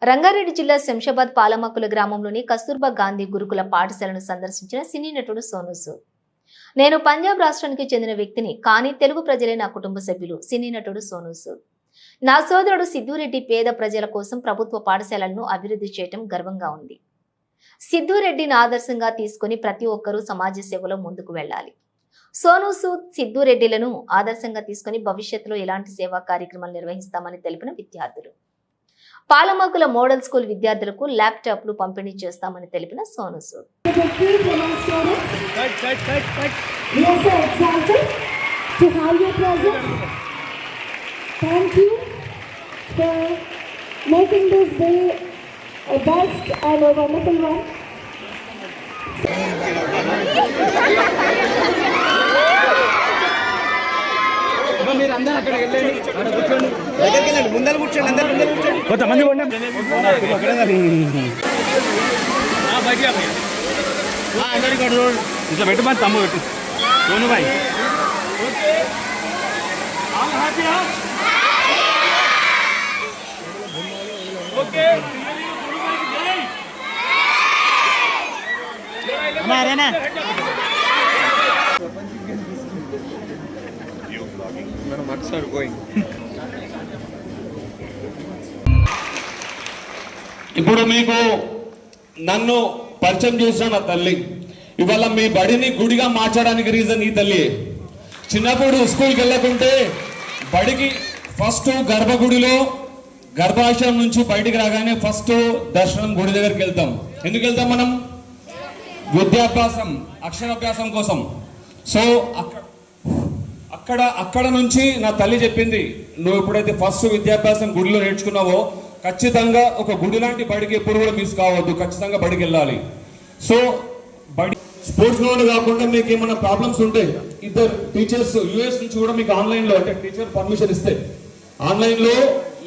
రంగారెడ్డి జిల్లా శంషాబాద్ పాలమక్కుల గ్రామంలోని కస్తూర్బా గాంధీ గురుకుల పాఠశాలను సందర్శించిన సినీ నటుడు సోనూ సూద్. నేను పంజాబ్ రాష్ట్రానికి చెందిన వ్యక్తిని, కానీ తెలుగు ప్రజలే నా కుటుంబ సభ్యులు. సినీ నటుడు సోనూ సూద్. నా సోదరుడు సిద్ధూరెడ్డి పేద ప్రజల కోసం ప్రభుత్వ పాఠశాలలను అభివృద్ధి చేయడం గర్వంగా ఉంది. సిద్ధూరెడ్డిని ఆదర్శంగా తీసుకుని ప్రతి ఒక్కరూ సమాజ సేవలో ముందుకు వెళ్లాలి. సోనూ సూద్ సిద్ధూరెడ్డిలను ఆదర్శంగా తీసుకుని భవిష్యత్తులో ఎలాంటి సేవా కార్యక్రమాలు నిర్వహిస్తామని తెలిపిన విద్యార్థులు. పాలమక్కుల మోడల్ స్కూల్ విద్యార్థులకు ల్యాప్టాప్లు పంపిణీ చేస్తామని తెలిపిన Sonu Sood. Thank you for making this day a best and a wonderful one. మీరు అందరూ అక్కడికి వెళ్ళండి, అక్కడ కూర్చోండి, దగ్గరికి వెళ్ళండి, ముందర కూర్చోండి, అందరూ ముందర కూర్చోండి. కొంతమంది ఇట్లా పెట్టమని తమ్ము పెట్టు సోను భాయ్. అరేనా ఇప్పుడు మీకు నన్ను పరిచయం చేసిన నా తల్లి ఇవాళ మీ బడిని గుడిగా మార్చడానికి రీజన్ ఈ తల్లి. చిన్నప్పుడు స్కూల్కి వెళ్ళకుంటే బడికి ఫస్ట్ గర్భగుడిలో గర్భాశయం నుంచి బయటికి రాగానే ఫస్ట్ దర్శనం గుడి దగ్గరికి వెళ్తాం. ఎందుకు వెళ్తాం మనం? విద్యాభ్యాసం, అక్షరాభ్యాసం కోసం. సో అక్కడ నుంచి నా తల్లి చెప్పింది, నువ్వు ఎప్పుడైతే ఫస్ట్ విద్యాభ్యాసం గుడిలో నేర్చుకున్నావో ఖచ్చితంగా ఒక గుడి లాంటి బడికి ఎప్పుడు కూడా మిస్ కావద్దు, ఖచ్చితంగా బడికి వెళ్ళాలి. సో బడి స్పోర్ట్స్ గ్రౌండ్ కాకుండా మీకు ఏమైనా ప్రాబ్లమ్స్ ఉంటే ఇద్దరు టీచర్స్ యూఎస్ నుంచి కూడా మీకు ఆన్లైన్లో, అంటే టీచర్ పర్మిషన్ ఇస్తే ఆన్లైన్లో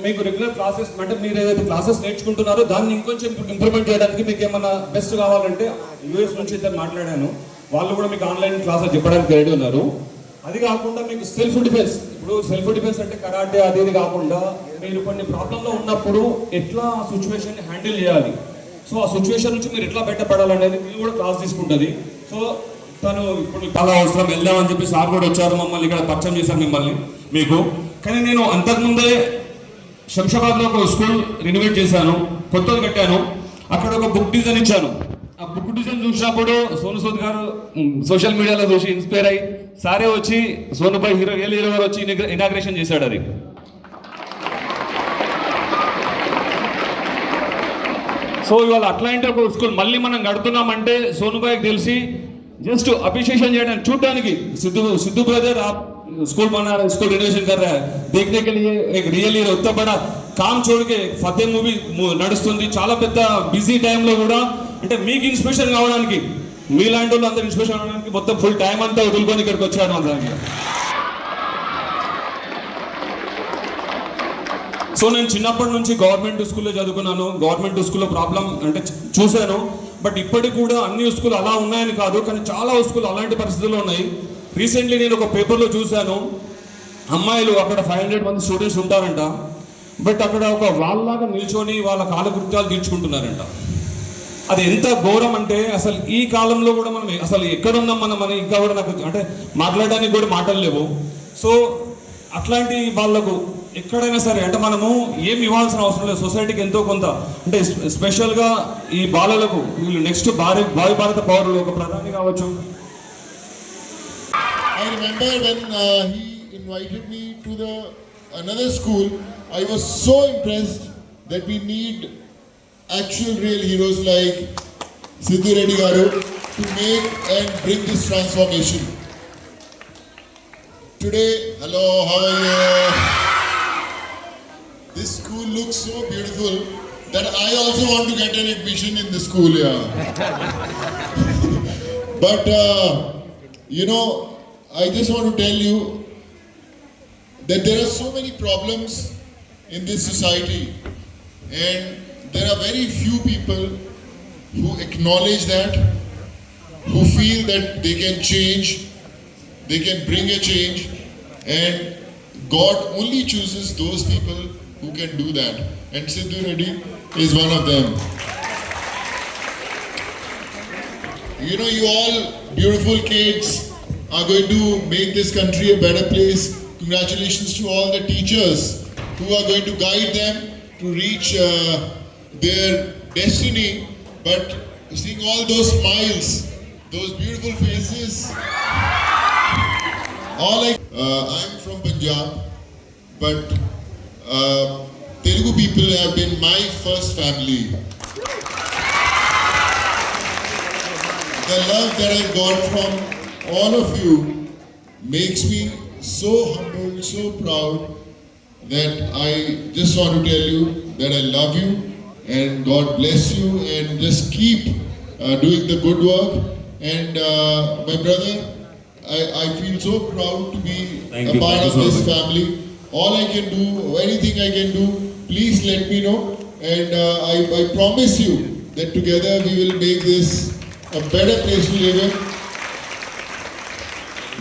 మీకు రెగ్యులర్ క్లాసెస్, అంటే మీరు ఏదైతే క్లాసెస్ నేర్చుకుంటున్నారో దాన్ని ఇంకొంచెం ఇంప్రూవ్మెంట్ చేయడానికి మీకు ఏమైనా బెస్ట్ కావాలంటే యూఎస్ నుంచి ఇద్దరు మాట్లాడాను, వాళ్ళు కూడా మీకు ఆన్లైన్ క్లాసెస్ చెప్పడానికి రెడీ ఉన్నారు. అది కాకుండా మీకు సెల్ఫ్ డిఫెన్స్, ఇప్పుడు సెల్ఫ్ డిఫెన్స్ అంటే కరాటే అది ఇది కాకుండా మీరు కొన్ని ప్రాబ్లంలో ఉన్నప్పుడు ఎట్లా ఆ సిచ్యువేషన్ హ్యాండిల్ చేయాలి, సో ఆ సిచ్యువేషన్ నుంచి మీరు ఎట్లా బయటపడాలనేది మీరు కూడా క్లాస్ తీసుకుంటుంది. సో తను ఇప్పుడు చాలా అవసరం వెళ్దామని చెప్పి సార్ కూడా వచ్చారు, మమ్మల్ని ఇక్కడ పరిచయం చేశారు మిమ్మల్ని మీకు. కానీ నేను అంతకుముందే శంషాబాద్లో ఒక స్కూల్ రినోవేట్ చేశాను, కొత్తది కట్టాను, అక్కడ ఒక బుక్ డిజైన్ ఇచ్చాను. ఆ బుక్ డిజైన్ చూసినప్పుడు సోనూ సూద్ గారు సోషల్ మీడియాలో చూసి ఇన్స్పైర్ అయ్యి సారే వచ్చి సోనుపై హీరో గారు వచ్చి ఇనాగ్రేషన్ చేశాడు. అది సో ఇవాళ అట్లాంటి ఒక స్కూల్ మళ్ళీ మనం కడుతున్నామంటే సోనుబాయికి తెలిసి జస్ట్ అప్రిషియేషన్ చేయడానికి, చూడడానికి सिद्धू ब्रदर आप स्कूल बना रहे, स्कूल रिनोवेशन कर रहा है, देखने के लिए एक रियली उतना बड़ा काम छोड़ के ఫతే మూవీ నడుస్తుంది. చాలా పెద్ద బిజీ టైంలో కూడా అంటే మీకు ఇన్స్పిరేషన్ కావడానికి, మీలాంటి వాళ్ళు అందరూ ఇన్స్పిరేషన్ అవడానికి మొత్తం ఫుల్ టైం అంతా వదులుకొని ఇక్కడికి వచ్చాడు అందరికి. సో నేను చిన్నప్పటి నుంచి గవర్నమెంట్ స్కూల్లో చదువుకున్నాను, గవర్నమెంట్ స్కూల్లో ప్రాబ్లం అంటే చూశాను. బట్ ఇప్పటికి కూడా అన్ని స్కూల్ అలా ఉన్నాయని కాదు, కానీ చాలా స్కూల్ అలాంటి పరిస్థితుల్లో ఉన్నాయి. రీసెంట్లీ నేను ఒక పేపర్లో చూశాను, అమ్మాయిలు అక్కడ 500 మంది స్టూడెంట్స్ ఉంటారంట, బట్ అక్కడ ఒక వాళ్ళలాగా నిల్చొని వాళ్ళ కాలకృత్యాలు తీర్చుకుంటున్నారంట. అది ఎంత ఘోరం అంటే అసలు ఈ కాలంలో కూడా మనం అసలు ఎక్కడున్నాం మనం అని ఇంకా కూడా నాకు అంటే మాట్లాడడానికి కూడా మాటలు లేవు. సో అట్లాంటి వాళ్ళకు ఎక్కడైనా సరే అంటే మనము ఏమి ఇవ్వాల్సిన అవసరం లేదు, సొసైటీకి ఎంతో కొంత అంటే స్పెషల్గా ఈ బాలలకు వీళ్ళు నెక్స్ట్ భావి భారత పౌరులు, ఒక ప్రధాని కావచ్చు. I remember when he invited me to another school, I was so impressed that we need actual real heroes like Siddhureddy garu to make and bring this transformation. Today, hello, how are you? This school looks so beautiful that I also want to get an admission in the school, yeah. But you know, I just want to tell you that there are so many problems in this society, and there are very few people who acknowledge that, who feel that they can change, they can bring a change, and God only chooses those people who can do that. And Siddhureddy is one of them. You know, you all beautiful kids are going to make this country a better place. Congratulations to all the teachers who are going to guide them to reach their destiny. But seeing all those smiles, those beautiful faces, I'm from Punjab, but Telugu people have been my first family. The love that I got from all of you makes me so humble, so proud that I just want to tell you that I love you and God bless you, and just keep doing the good work. And my brother, I feel so proud to be Thank a you. part Thank of you so this much. family. All I can do, anything I can do, please let me know. And I promise you that together we will make this a better place to live in.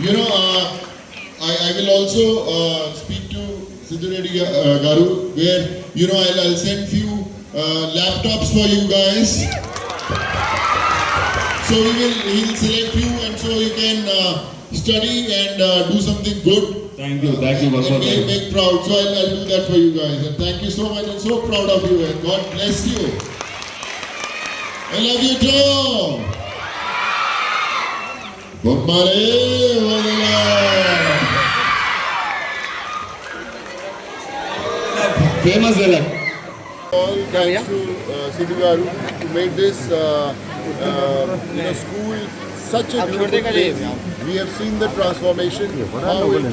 You know, I will also speak to Sidhu Reddy Garu, where, you know, I'll send few laptops for you guys. So he'll select you, and so you can study and do something good. Thank you once And again. make proud. So I'll do that for you guys. And thank you so much. I'm so proud of you, and God bless you. I love you too. Bombare, Famous dialect. all thanks to Sidhu Garu to make this school such a beautiful place. We have seen the transformation, how it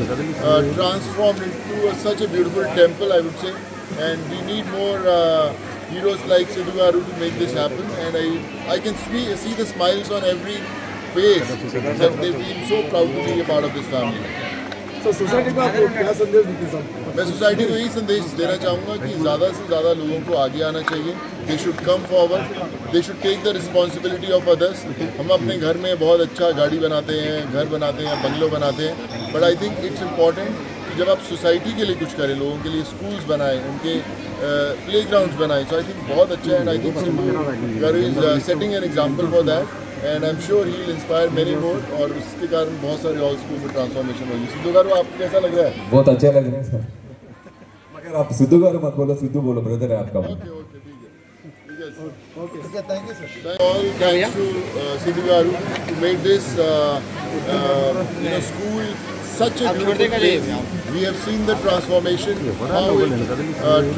transformed into such a beautiful temple, I would say. And we need more heroes like Sidhu Garu to make this happen. And I can see the smiles on every face that they feel so proud to be a part of this family. Society को आप क्या संदेश देते हैं? मैं society को यही संदेश देना चाहूँगा कि ज़्यादा से ज़्यादा लोगों को आगे आना चाहिए. They should come forward, they should take the responsibility of others. हम अपने घर में बहुत अच्छा गाड़ी बनाते हैं, घर बनाते हैं, बंगलो बनाते हैं, but I think it's important कि जब आप सोसाइटी के लिए कुछ करें, लोगों के लिए स्कूल्स बनाएं, उनके प्ले ग्राउंड्स बनाएं. सो आई थिंक बहुत अच्छा है, and I think Sidhu garu is setting an example for that. And I am sure he will inspire many more, और उसके कारण बहुत सारे और स्कूल में ट्रांसफॉर्मेशन होगी. सिद्धू गारू, आपको कैसा लग रहा है? बहुत अच्छे लग रहे हैं सर, मगर आप सिद्धू गारू मत बोलो, सिद्धू बोलो, ब्रदर है आपका. Okay, thank you, sir. All thanks to Sidhu Garu to make this school such a beautiful place. We have seen the transformation, how it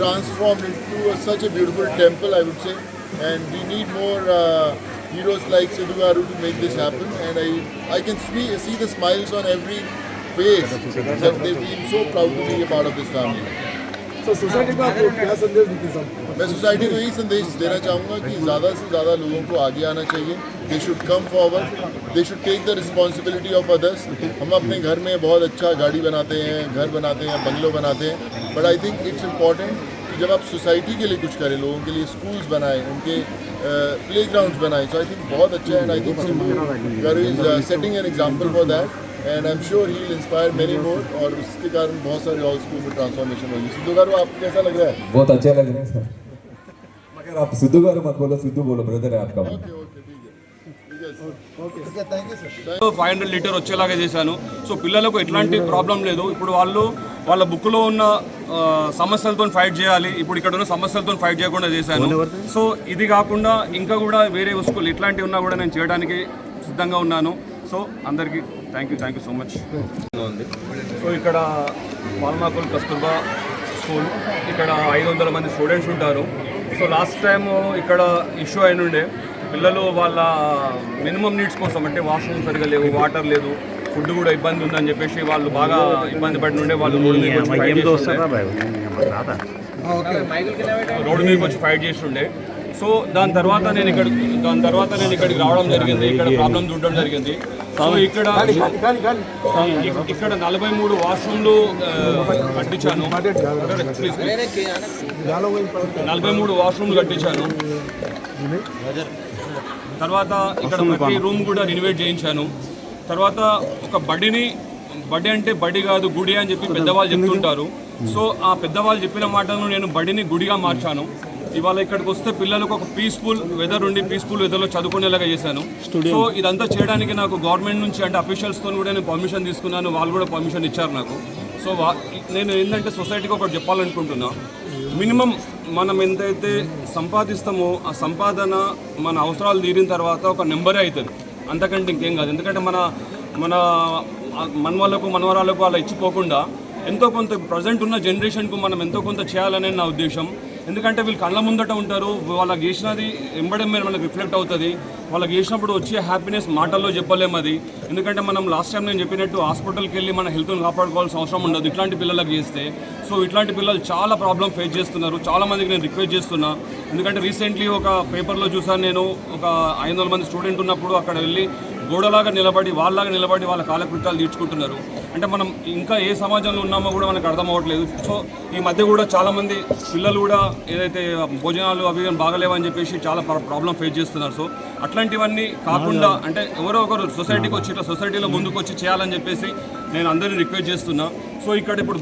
transformed into such a beautiful temple, I would say. And we need more heroes like Sidhu Garu to make this happen. And I can see the smiles on every face that they feel so proud to be a part of this family. Society को आप क्या संदेश देते हैं? मैं society को यही संदेश देना चाहूँगा कि ज़्यादा से ज़्यादा लोगों को आगे आना चाहिए. They should come forward, they should take the responsibility of others. हम अपने घर में बहुत अच्छा गाड़ी बनाते हैं, घर बनाते हैं, बंगलो बनाते हैं, but I think it's important कि जब आप सोसाइटी के लिए कुछ करें, लोगों के लिए स्कूल्स बनाएं, उनके प्ले ग्राउंड्स बनाएं. सो आई थिंक बहुत अच्छा है, and I think Sidhu garu is setting an example for that. And I am sure he will inspire many more, और उसके कारण बहुत सारे और स्कूल में ट्रांसफॉर्मेशन होगी. सिद्धू गारू, आपको कैसा लग रहा है? बहुत अच्छे लग रहे हैं सर, मगर आप सिद्धू गारू मत बोलो, सिद्धू बोलो, ब्रदर है आपका. Thank you, sir. 500 లీటర్ వచ్చేలాగా చేశాను. సో పిల్లలకు ఎట్లాంటి ప్రాబ్లం లేదు. ఇప్పుడు వాళ్ళ బుక్లో ఉన్న సమస్యలతో ఫైట్ చేయాలి, ఇప్పుడు ఇక్కడ ఉన్న సమస్యలతో ఫైట్ చేయకుండా చేశాను. సో ఇది కాకుండా ఇంకా కూడా వేరే స్కూల్ ఇట్లాంటివి ఉన్నా కూడా నేను చేయడానికి సిద్ధంగా ఉన్నాను. సో అందరికీ thank you so much. So ఇక్కడ పాల్మాకుల్ కస్తూర్బా స్కూల్, ఇక్కడ 500 మంది స్టూడెంట్స్ ఉంటారు. సో లాస్ట్ టైం ఇక్కడ ఇష్యూ అయినుండే, పిల్లలు వాళ్ళ మినిమం నీడ్స్ కోసం, అంటే వాష్రూమ్ సరిగా లేవు, వాటర్ లేదు, ఫుడ్ కూడా ఇబ్బంది ఉందని చెప్పేసి వాళ్ళు బాగా ఇబ్బంది పడి ఉండే, వాళ్ళు రోడ్డు మీదకి వచ్చి ఫైట్ చేస్తుండే. సో దాని తర్వాత నేను ఇక్కడికి రావడం జరిగింది, ఇక్కడ ప్రాబ్లం చూడడం జరిగింది. సో ఇక్కడ 43 వాష్రూమ్లు కట్టించాను, 43 వాష్రూమ్లు కట్టించాను. తర్వాత ఇక్కడ ప్రతి రూమ్ కూడా రినోవేట్ చేయించాను. తర్వాత ఒక బడి అంటే బడి కాదు గుడి అని చెప్పి పెద్దవాళ్ళు చెప్తుంటారు. సో ఆ పెద్దవాళ్ళు చెప్పిన మాటను నేను బడిని గుడిగా మార్చాను. ఇవాళ ఇక్కడికి వస్తే పిల్లలకు ఒక పీస్ఫుల్ వెదర్ ఉండి పీస్ఫుల్ వెదర్లో చదువుకునేలాగా చేశాను. సో ఇదంతా చేయడానికి నాకు గవర్నమెంట్ నుంచి అంటే అఫీషియల్స్తో కూడా నేను పర్మిషన్ తీసుకున్నాను, వాళ్ళు కూడా పర్మిషన్ ఇచ్చారు నాకు. సో నేను ఏంటంటే సొసైటీకి ఒకటి చెప్పాలనుకుంటున్నా, మినిమం మనం ఎంతైతే సంపాదిస్తామో ఆ సంపాదన మన అవసరాలు తీరిన తర్వాత ఒక నెంబరే అవుతుంది, అంతకంటే ఇంకేం కాదు. ఎందుకంటే మన మనవాళ్ళకు మనవరాలకు అలా ఇచ్చిపోకుండా ఎంతో కొంత ప్రజెంట్ ఉన్న జనరేషన్కు మనం ఎంతో కొంత చేయాలనే నా ఉద్దేశం. ఎందుకంటే వీళ్ళు కళ్ళ ముందట ఉంటారు, వాళ్ళకి చేసినది ఎంబడెమ్మే మనకు రిఫ్లెక్ట్ అవుతుంది. వాళ్ళకి చేసినప్పుడు వచ్చే హ్యాపీనెస్ మాటల్లో చెప్పలేము అది. ఎందుకంటే మనం లాస్ట్ టైం నేను చెప్పినట్టు హాస్పిటల్కి వెళ్ళి మన హెల్త్ని కాపాడుకోవాల్సిన అవసరం ఉండదు ఇట్లాంటి పిల్లలకు చేస్తే. సో ఇట్లాంటి పిల్లలు చాలా ప్రాబ్లం ఫేస్ చేస్తున్నారు. చాలామందికి నేను రిక్వెస్ట్ చేస్తున్నా, ఎందుకంటే రీసెంట్లీ ఒక పేపర్లో చూసాను నేను, ఒక 500 మంది స్టూడెంట్ ఉన్నప్పుడు అక్కడ వెళ్ళి గోడలాగా నిలబడి వాళ్ళ కాలకృత్యాలు తీర్చుకుంటున్నారు. అంటే మనం ఇంకా ఏ సమాజంలో ఉన్నామో కూడా మనకు అర్థం అవ్వట్లేదు. సో ఈ మధ్య కూడా చాలామంది పిల్లలు కూడా ఏదైతే భోజనాలు అవి బాగలేవని చెప్పేసి చాలా ప్రాబ్లం ఫేస్ చేస్తున్నారు. సో అట్లాంటివన్నీ కాకుండా అంటే ఎవరో ఒకరు సొసైటీకి వచ్చి ఇట్లా సొసైటీలో ముందుకు వచ్చి చేయాలని చెప్పేసి నేను అందరినీ రిక్వెస్ట్ చేస్తున్నా. సో ఇక్కడ ఇప్పుడు